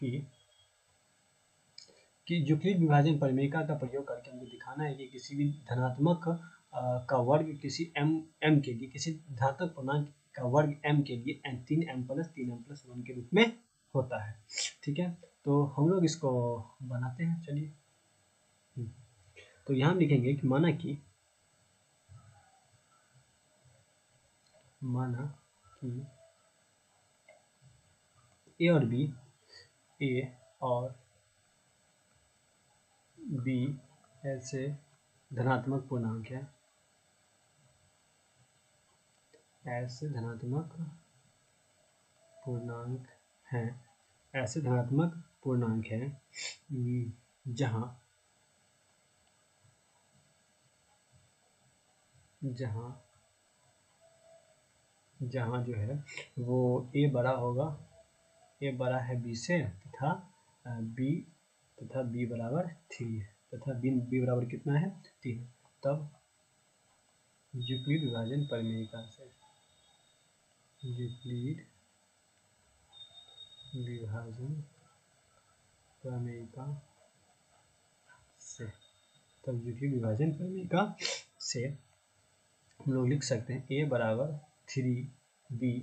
कि यूक्लिड विभाजन परिमेयिका का प्रयोग करके हमको दिखाना है कि किसी भी धनात्मक का वर्ग किसी m के लिए, किसी धनात्मक पूर्णांक का वर्ग m के लिए 3m+1 के रूप में होता है। ठीक है, तो हम लोग इसको बनाते हैं। चलिए, तो यहाँ लिखेंगे कि माना कि a और b ऐसे धनात्मक पूर्णांक है, ऐसे धनात्मक पूर्णांक हैं जहाँ जो है वो a बड़ा होगा, a बड़ा है b से, तथा b बराबर 3 है, तथा b बराबर कितना है 3। तब यूक्लिड विभाजन परिमेयिका से हम लोग लिख सकते हैं a बराबर 3b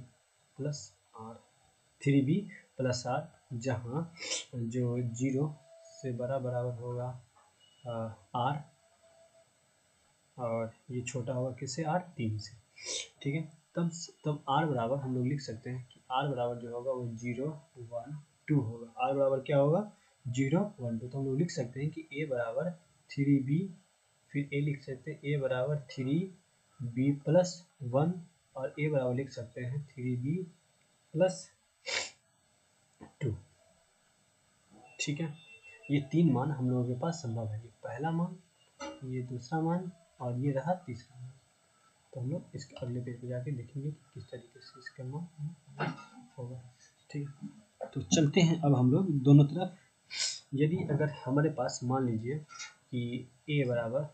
प्लस r, जहाँ जो 0 से बराबर होगा r, और ये छोटा होगा किससे, r 3 से। ठीक है, तब r बराबर हम लोग लिख सकते हैं कि r बराबर जो होगा वो 0, 1, 2 होगा। r बराबर क्या होगा, 0, 1, 2। तो हम लोग लिख सकते हैं कि a बराबर 3b, फिर a लिख सकते हैं a बराबर 3b प्लस 1, और a बराबर लिख सकते हैं 3b प्लस 2। ठीक है, ये 3 मान हम लोगों के पास संभव है। ये पहला मान, ये दूसरा मान, और ये रहा तीसरा मान। तो हम लोग इसके अगले पेज पे जाके देखेंगे कि किस तरीके से इसका मान होगा। ठीक है, तो चलते हैं अब हम लोग दोनों तरफ। यदि अगर हमारे पास मान लीजिए कि a बराबर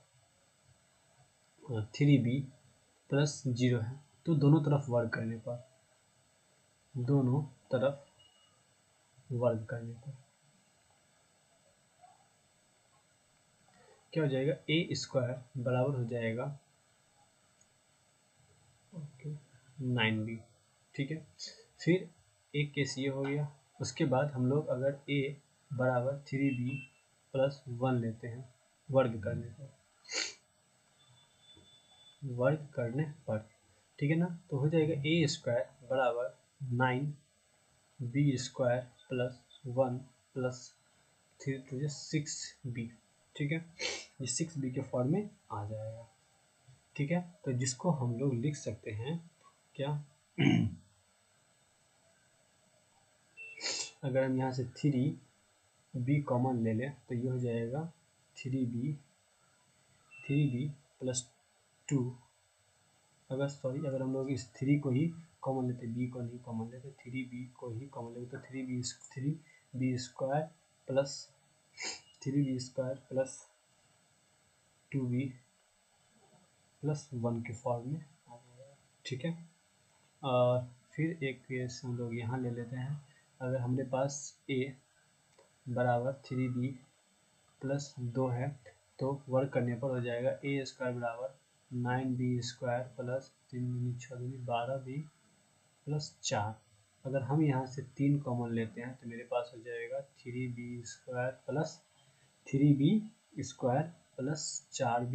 3b प्लस 0 है, तो दोनों तरफ वर्ग करने पर क्या हो जाएगा, a स्क्वायर बराबर हो जाएगा 9b। ठीक है, फिर एक केस ये हो गया। उसके बाद हम लोग अगर a बराबर 3b प्लस 1 लेते हैं वर्ग करने पर, ठीक है ना, तो हो जाएगा a स्क्वायर बराबर 9b square plus 1 plus 3 to 6b। ठीक है, ये 6b के फॉर्म में आ जाएगा। ठीक है, तो जिसको हम लोग लिख सकते हैं क्या, अगर हम यहाँ से 3b कॉमन ले लें तो ये हो जाएगा 3b प्लस 2। अगर हम लोग इस 3 को ही कॉमन लेते, b को नहीं कॉमन लेते, 3b को ही कॉमन लेते, तो 3b square plus 2b plus 1 के फॉर्म में आ जाएगा। ठीक है, और फिर एक केस हम लोग यहाँ ले लेते हैं। अगर हमारे पास a बराबर 3b प्लस 2 है, तो वर्ग करने पर हो जाएगा a स्क्वायर बराबर 9b स्क्वायर प्लस 3 दूनी 6 दूनी 12b प्लस 4। अगर हम यहाँ से 3 कॉमन लेते हैं तो मेरे पास हो जाएगा 3b square plus 4b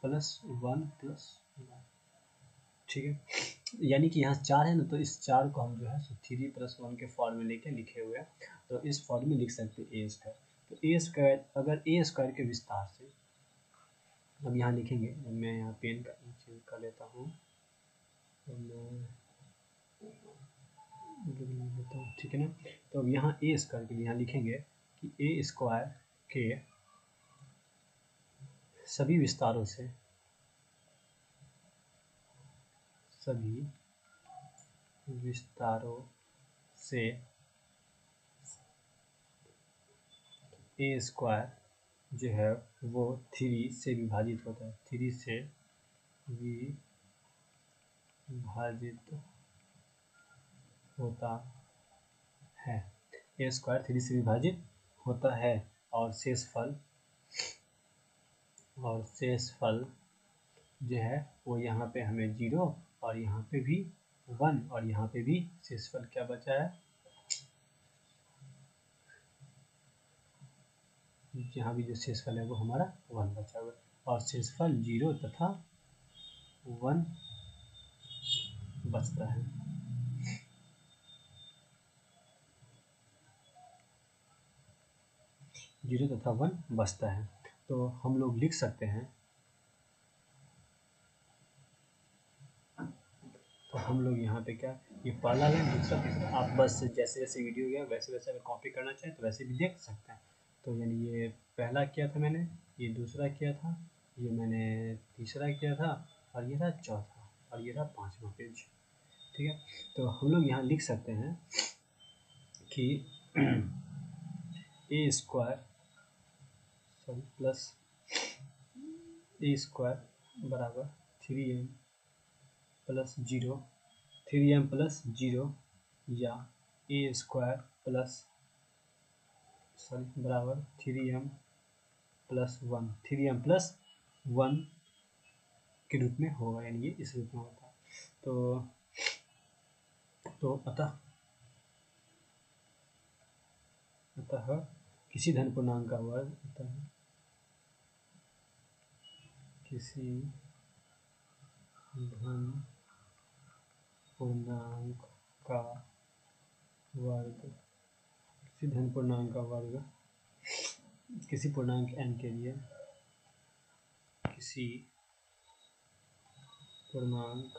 plus 1 plus 1। ठीक है, यानी कि यहाँ 4 है ना, तो इस 4 को हम जो है 3 प्लस 1 के फॉर्म में लेके लिखे हुए हैं, तो इस फॉर्म में लिख सकते हैं a स्क्वायर। तो a स्क्वायर, अगर a स्क्वायर के विस्तार से अब यहाँ लिखेंगे, मैं यहाँ पेन का चेंज कर लेता हूँ, तो मैं लेता हूँ। ठीक है ना, तो अब यहाँ a स्क्वायर के लिए यहाँ लिखेंगे कि a स्क्वायर के सभी विस्तारों से a स्क्वायर जो है वो 3 से विभाजित होता है, 3 से विभाजित होता है। ए स्क्वायर 3 से विभाजित होता है और शेषफल जो है वो यहाँ पे हमें 0 और यहाँ पे भी 1 और यहाँ पे भी शेषफल क्या बचा है, यहाँ भी जो शेषफल है वो हमारा 1 बचा हुआ है और शेषफल 0 तथा 1 बचता है। जीरो तथा 1 बचता है। तो हम लोग लिख सकते हैं, तो हम लोग यहाँ पे क्या, ये पहला लाइन दूसरा तीसरा, आप बस जैसे जैसे वीडियो गया वैसे वैसे अगर कॉपी करना चाहें तो वैसे भी देख सकते हैं। तो यानी ये पहला किया था मैंने, ये दूसरा किया था, ये मैंने तीसरा किया था और ये रहा चौथा और ये रहा 5वां पेज। ठीक है, तो हम लोग यहाँ लिख सकते हैं कि ए स्क्वायर प्लस ए स्क्वायर बराबर 3m प्लस 0, 3m प्लस 0 या ए स्क्वायर प्लस बराबर 3m प्लस 1, 3m प्लस 1 के रूप में होगा, यानी ये इस रूप में होता है। तो अतः किसी धन पूर्णांक का वर्ग, किसी धन पूर्णांक का वर्ग, किसी धन पूर्णांक का वर्ग किसी पूर्णांक n के लिए, किसी पूर्णांक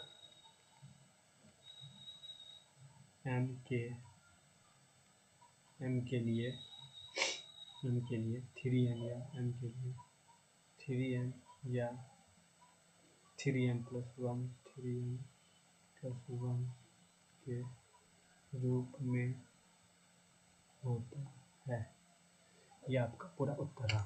m के लिए 3m या m के लिए 3m या 3m प्लस 1, 3m प्लस 1 के रूप में होता है। यह आपका पूरा उत्तर है।